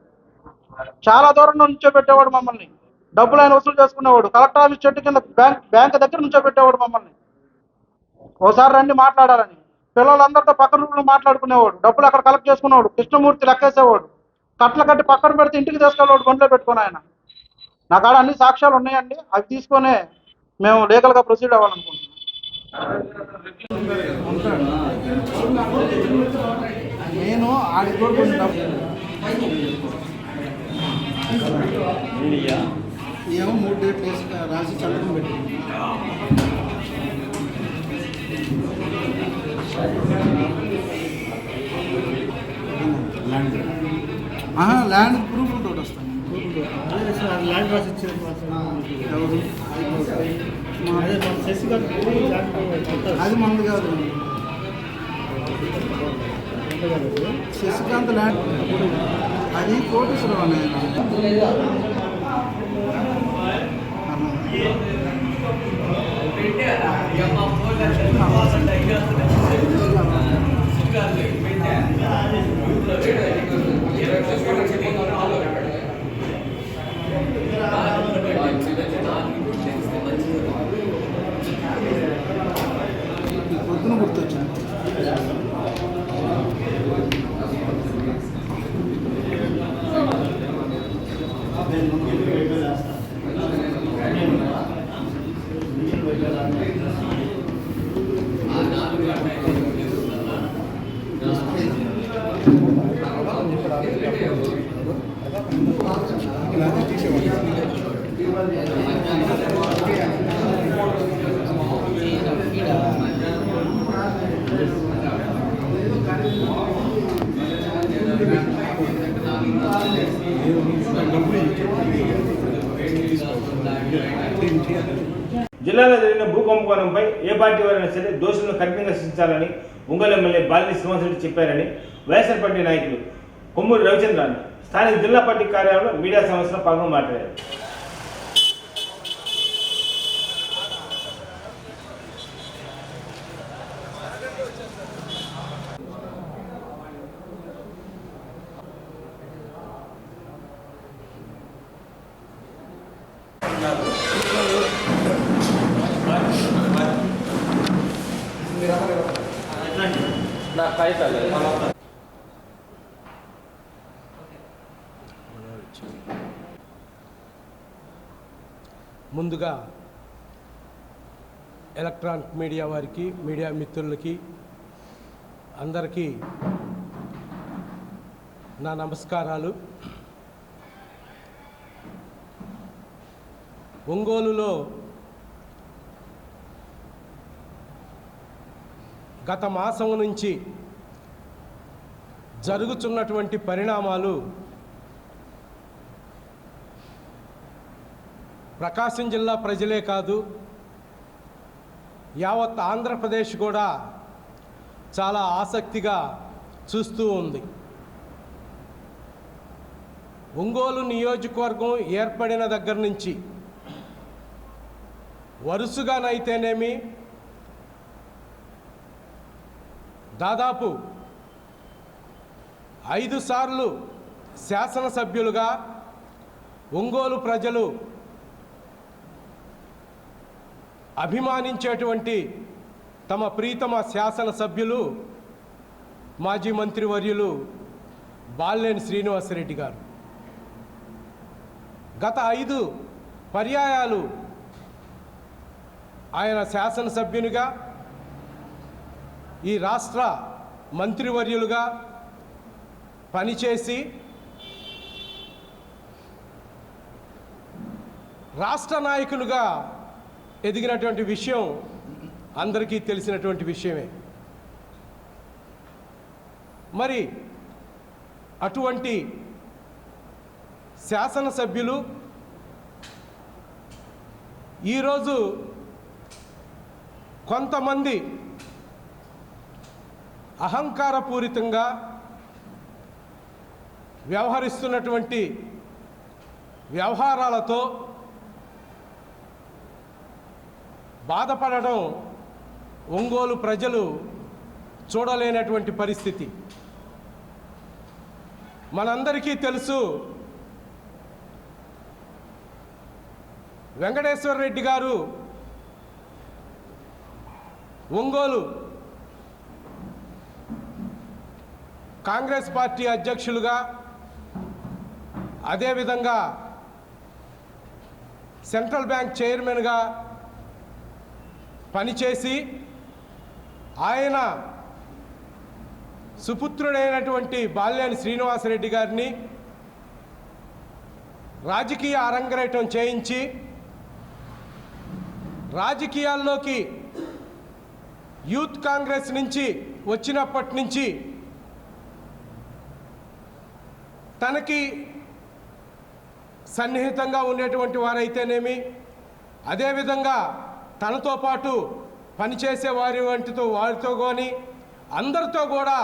చాలా దూరం నుంచో పెట్టేవాడు మమ్మల్ని. డబ్బులు ఆయన వసూలు చేసుకునేవాడు. కలెక్టర్ ఆఫీస్ చెట్టు కింద బ్యాంక్ దగ్గర నుంచో పెట్టేవాడు మమ్మల్ని. ఓసారి రండి మాట్లాడాలని పిల్లలందరితో పక్కన రూమ్లో మాట్లాడుకునేవాడు. డబ్బులు అక్కడ కలెక్ట్ చేసుకునేవాడు. కృష్ణమూర్తి లెక్కేసేవాడు. కట్టలు కట్టి పక్కన పెడితే ఇంటికి తీసుకెళ్ళేవాడు బండిలో పెట్టుకుని. ఆయన నా కాడ అన్ని సాక్ష్యాలు ఉన్నాయండి. అవి తీసుకొనే మేము లీగల్గా ప్రొసీడ్ అవ్వాలనుకుంటున్నాం. నేను ఆడి ఏమో 3 డేట్లు రాసి సంతకం పెట్టింది. ల్యాండ్ ప్రూఫ్ తోటి వస్తాను. ల్యాండ్ రాసి ఇచ్చారు అది మంది కాదు, శశికాంత్ ల్యాండ్ అది కోటేశ్వరం అనే పొద్దున గుర్తొచ్చింది. జిల్లాలో జరిగిన భూ కుంభకోణంపై ఏ పార్టీ వారైనా సరే దోషులను కఠినంగా శిక్షించాలని ఒంగోలు ఎమ్మెల్యే బాలినేని శ్రీనివాసరెడ్డి చెప్పారని వైఎస్ఆర్ పార్టీ నాయకులు కొమ్మూరి రవిచంద్రన్ స్థానిక జిల్లా పార్టీ కార్యాలయంలో మీడియా సమావేశంలో పాల్గొని మాట్లాడారు. ముందుగా ఎలక్ట్రానిక్ మీడియా వారికి, మీడియా మిత్రులకి అందరికీ నా నమస్కారాలు. ఒంగోలులో గత మాసం నుంచి జరుగుతున్నటువంటి పరిణామాలు ప్రకాశం జిల్లా ప్రజలే కాదు, యావత్ ఆంధ్రప్రదేశ్ కూడా చాలా ఆసక్తిగా చూస్తూ ఉంది. ఒంగోలు నియోజకవర్గం ఏర్పడిన దగ్గర నుంచి వరుసగానైతేనేమి దాదాపు 5 సార్లు శాసనసభ్యులుగా ఒంగోలు ప్రజలు అభిమానించేటువంటి తమ ప్రీతమ శాసనసభ్యులు మాజీ మంత్రివర్యులు బాలినేని శ్రీనివాసరెడ్డి గారు గత 5 పర్యాయాలు ఆయన శాసనసభ్యునిగా, ఈ రాష్ట్ర మంత్రివర్యులుగా పనిచేసి రాష్ట్ర నాయకులుగా ఎదిగినటువంటి విషయం అందరికీ తెలిసినటువంటి విషయమే. మరి అటువంటి శాసనసభ్యులు ఈరోజు కొంతమంది అహంకారపూరితంగా వ్యవహరిస్తున్నటువంటి వ్యవహారాలతో బాధపడడం ఒంగోలు ప్రజలు చూడలేనటువంటి పరిస్థితి. మనందరికీ తెలుసు, వెంకటేశ్వర రెడ్డి గారు ఒంగోలు కాంగ్రెస్ పార్టీ అధ్యక్షులుగా, అదేవిధంగా సెంట్రల్ బ్యాంక్ చైర్మన్గా పనిచేసి ఆయన సుపుత్రుడైనటువంటి బాలినేని శ్రీనివాసరెడ్డి గారిని రాజకీయ అరంగేట్రం చేయించి రాజకీయాల్లోకి యూత్ కాంగ్రెస్ నుంచి వచ్చినప్పటి నుంచి తనకి సన్నిహితంగా ఉండేటువంటి వారైతేనేమి, అదేవిధంగా తనతో పాటు పనిచేసే వారితో కానీ అందరితో కూడా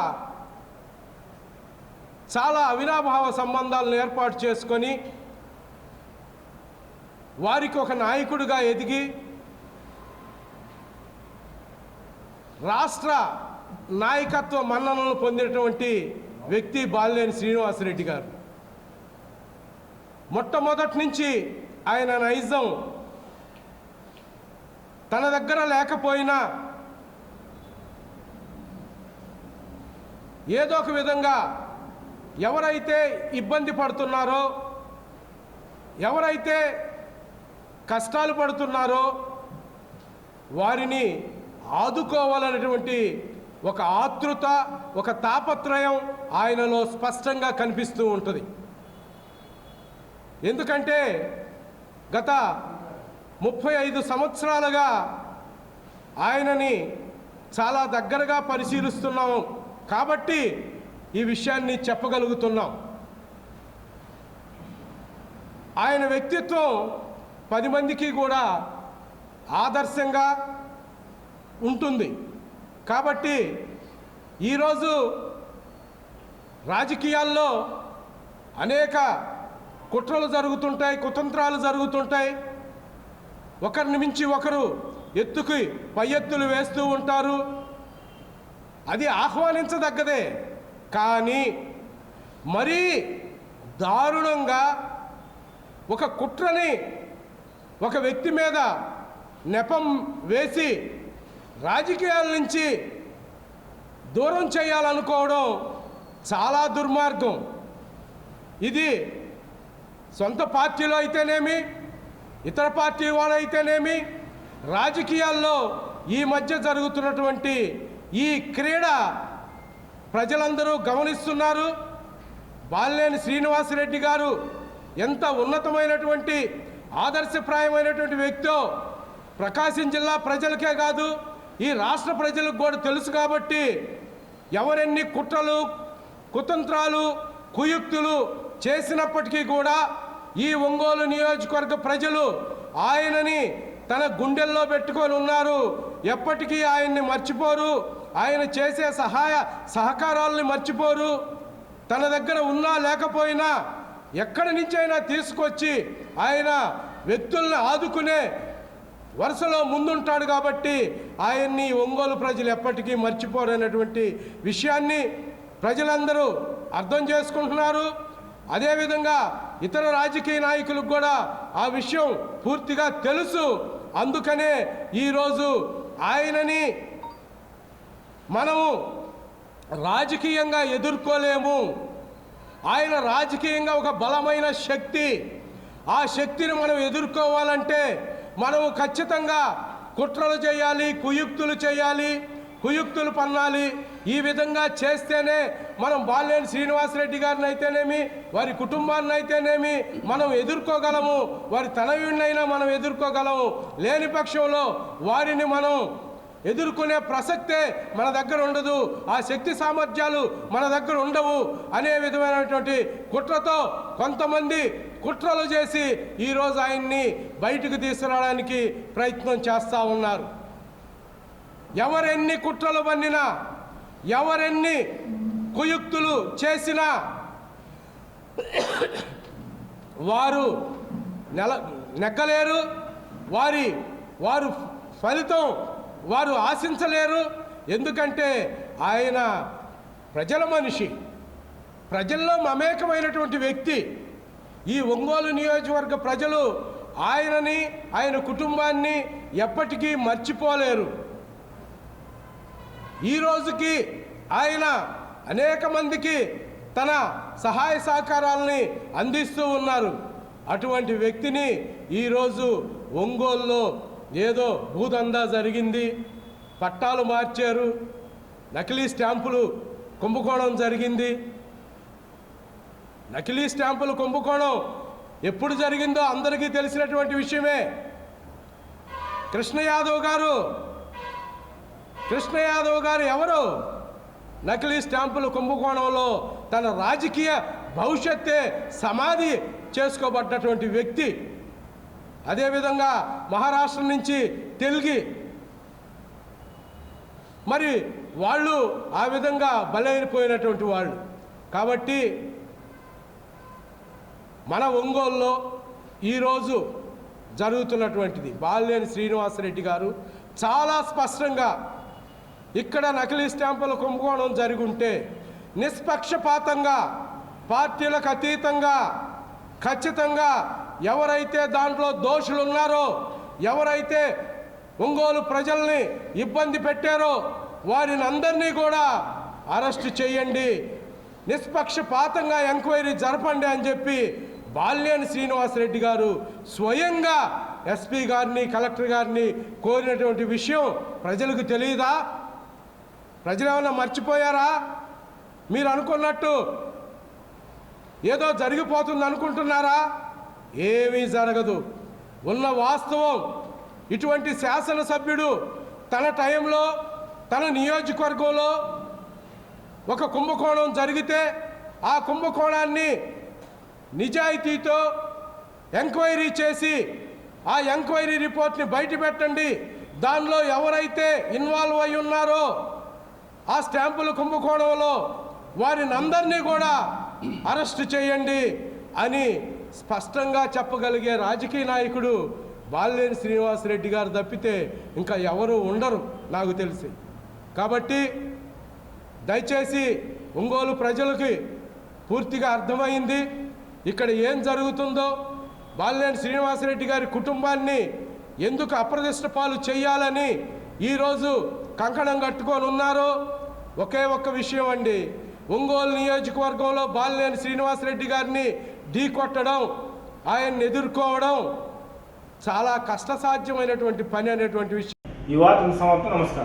చాలా అవినాభావ సంబంధాలను ఏర్పాటు చేసుకొని వారికి ఒక నాయకుడిగా ఎదిగి రాష్ట్ర నాయకత్వ మన్ననలు పొందినటువంటి వ్యక్తి బాలినేని శ్రీనివాసరెడ్డి గారు. మొట్టమొదటి నుంచి ఆయన నైజం తన దగ్గర లేకపోయినా ఏదో ఒక విధంగా ఎవరైతే ఇబ్బంది పడుతున్నారో, ఎవరైతే కష్టాలు పడుతున్నారో వారిని ఆదుకోవాలనేటువంటి ఒక ఆతృత, ఒక తాపత్రయం ఆయనలో స్పష్టంగా కనిపిస్తూ ఉంటుంది. ఎందుకంటే గత 35 సంవత్సరాలుగా ఆయనని చాలా దగ్గరగా పరిశీలిస్తున్నాము కాబట్టి ఈ విషయాన్ని చెప్పగలుగుతున్నాం. ఆయన వ్యక్తిత్వం 10 మందికి కూడా ఆదర్శంగా ఉంటుంది. కాబట్టి ఈరోజు రాజకీయాల్లో అనేక కుట్రలు జరుగుతుంటాయి, కుతంత్రాలు జరుగుతుంటాయి. ఒకరిని మించి ఒకరు ఎత్తుకి పై ఎత్తులు వేస్తూ ఉంటారు. అది ఆహ్వానించదగ్గదే. కానీ మరీ దారుణంగా ఒక కుట్రని ఒక వ్యక్తి మీద నెపం వేసి రాజకీయాల నుంచి దూరం చేయాలనుకోవడం చాలా దుర్మార్గం. ఇది సొంత పార్టీలో అయితేనేమి, ఇతర పార్టీ వాళ్ళైతేనేమి, రాజకీయాల్లో ఈ మధ్య జరుగుతున్నటువంటి ఈ క్రీడ ప్రజలందరూ గమనిస్తున్నారు. బాలినేని శ్రీనివాసరెడ్డి గారు ఎంత ఉన్నతమైనటువంటి ఆదర్శప్రాయమైనటువంటి వ్యక్తో ప్రకాశం జిల్లా ప్రజలకే కాదు, ఈ రాష్ట్ర ప్రజలకు కూడా తెలుసు. కాబట్టి ఎవరెన్ని కుట్రలు, కుతంత్రాలు, కుయుక్తులు చేసినప్పటికీ కూడా ఈ ఒంగోలు నియోజకవర్గ ప్రజలు ఆయనని తన గుండెల్లో పెట్టుకొని ఉన్నారు. ఎప్పటికీ ఆయన్ని మర్చిపోరు. ఆయన చేసే సహకారాలని మర్చిపోరు. తన దగ్గర ఉన్నా లేకపోయినా ఎక్కడి నుంచైనా తీసుకొచ్చి ఆయన వ్యక్తుల్ని ఆదుకునే వరుసలో ముందుంటాడు. కాబట్టి ఆయన్ని ఒంగోలు ప్రజలు ఎప్పటికీ మర్చిపోరనేటువంటి విషయాన్ని ప్రజలందరూ అర్థం చేసుకుంటున్నారు. అదేవిధంగా ఇతర రాజకీయ నాయకులకు కూడా ఆ విషయం పూర్తిగా తెలుసు. అందుకనే ఈరోజు ఆయనని మనము రాజకీయంగా ఎదుర్కోలేము. ఆయన రాజకీయంగా ఒక బలమైన శక్తి. ఆ శక్తిని మనం ఎదుర్కోవాలంటే మనము ఖచ్చితంగా కుట్రలు చేయాలి, కుయుక్తులు చేయాలి, కుయుక్తులు పన్నాలి. ఈ విధంగా చేస్తేనే మనం బాలినేని శ్రీనివాసరెడ్డి గారిని అయితేనేమి, వారి కుటుంబాన్ని అయితేనేమి మనం ఎదుర్కోగలము. వారి తనయుడినైనా మనం ఎదుర్కోగలము. లేని పక్షంలో వారిని మనం ఎదుర్కొనే ప్రసక్తే మన దగ్గర ఉండదు. ఆ శక్తి సామర్థ్యాలు మన దగ్గర ఉండవు అనే విధమైనటువంటి కుట్రతో కొంతమంది కుట్రలు చేసి ఈరోజు ఆయన్ని బయటకు తీసుకురావడానికి ప్రయత్నం చేస్తూ ఉన్నారు. ఎవరెన్ని కుట్రలు పన్నినా, ఎవరెన్ని కుయుక్తులు చేసినా వారు నెగ్గలేరు. వారు ఫలితం వారు ఆశించలేరు. ఎందుకంటే ఆయన ప్రజల మనిషి, ప్రజల్లో మమేకమైనటువంటి వ్యక్తి. ఈ ఒంగోలు నియోజకవర్గ ప్రజలు ఆయనని, ఆయన కుటుంబాన్ని ఎప్పటికీ మర్చిపోలేరు. ఈ రోజుకి ఆయన అనేక మందికి తన సహాయ సహకారాలని అందిస్తూ ఉన్నారు. అటువంటి వ్యక్తిని ఈరోజు ఒంగోలులో ఏదో భూదందా జరిగింది, పట్టాలు మార్చారు, నకిలీ స్టాంపులు కుంభకోణం జరిగింది. నకిలీ స్టాంపులు కుంభకోణం ఎప్పుడు జరిగిందో అందరికీ తెలిసినటువంటి విషయమే. కృష్ణ యాదవ్ గారు ఎవరు? నకిలీ స్టాంపుల కుంభకోణంలో తన రాజకీయ భవిష్యత్తే సమాధి చేసుకోబడ్డటువంటి వ్యక్తి. అదేవిధంగా మహారాష్ట్ర నుంచి తెలుగు మరి వాళ్ళు ఆ విధంగా బలైపోయినటువంటి వాళ్ళు. కాబట్టి మన ఒంగోలులో ఈరోజు జరుగుతున్నటువంటిది బాలినేని శ్రీనివాసరెడ్డి గారు చాలా స్పష్టంగా ఇక్కడ నకిలీ స్టాంపుల కుంభకోణం జరుగుంటే నిష్పక్షపాతంగా పార్టీలకు అతీతంగా ఖచ్చితంగా ఎవరైతే దాంట్లో దోషులు ఉన్నారో, ఎవరైతే ఒంగోలు ప్రజల్ని ఇబ్బంది పెట్టారో వారిని అందరినీ కూడా అరెస్టు చేయండి, నిష్పక్షపాతంగా ఎంక్వైరీ జరపండి అని చెప్పి బాలినేని శ్రీనివాసరెడ్డి గారు స్వయంగా ఎస్పీ గారిని కలెక్టర్ గారిని కోరినటువంటి విషయం ప్రజలకు తెలియదా? ప్రజలు ఏమన్నా మర్చిపోయారా? మీరు అనుకున్నట్టు ఏదో జరిగిపోతుంది అనుకుంటున్నారా? ఏమీ జరగదు. ఉన్న వాస్తవం ఇటువంటి శాసనసభ్యుడు తన టైంలో తన నియోజకవర్గంలో ఒక కుంభకోణం జరిగితే ఆ కుంభకోణాన్ని నిజాయితీతో ఎంక్వైరీ చేసి ఆ ఎంక్వైరీ రిపోర్ట్ని బయట పెట్టండి, దానిలో ఎవరైతే ఇన్వాల్వ్ అయి ఉన్నారో ఆ స్టాంపుల కుంభకోణంలో వారిని అందరినీ కూడా అరెస్ట్ చేయండి అని స్పష్టంగా చెప్పగలిగే రాజకీయ నాయకుడు బాలినేని శ్రీనివాసరెడ్డి గారు తప్పితే ఇంకా ఎవరు ఉండరు నాకు తెలిసి. కాబట్టి దయచేసి ఒంగోలు ప్రజలకి పూర్తిగా అర్థమైంది ఇక్కడ ఏం జరుగుతుందో. బాలినేని శ్రీనివాసరెడ్డి గారి కుటుంబాన్ని ఎందుకు అప్రదిష్ట పాలు చేయాలని ఈరోజు కంకణం కట్టుకొని ఉన్నారో ఒకే ఒక్క విషయం అండి, ఒంగోలు నియోజకవర్గంలో బాలినేని శ్రీనివాసరెడ్డి గారిని ఢీకొట్టడం, ఆయన్ని ఎదుర్కోవడం చాలా కష్టసాధ్యమైనటువంటి పని అనేటువంటి విషయం. ఈ వార్తను సమాప్తం. నమస్కారం.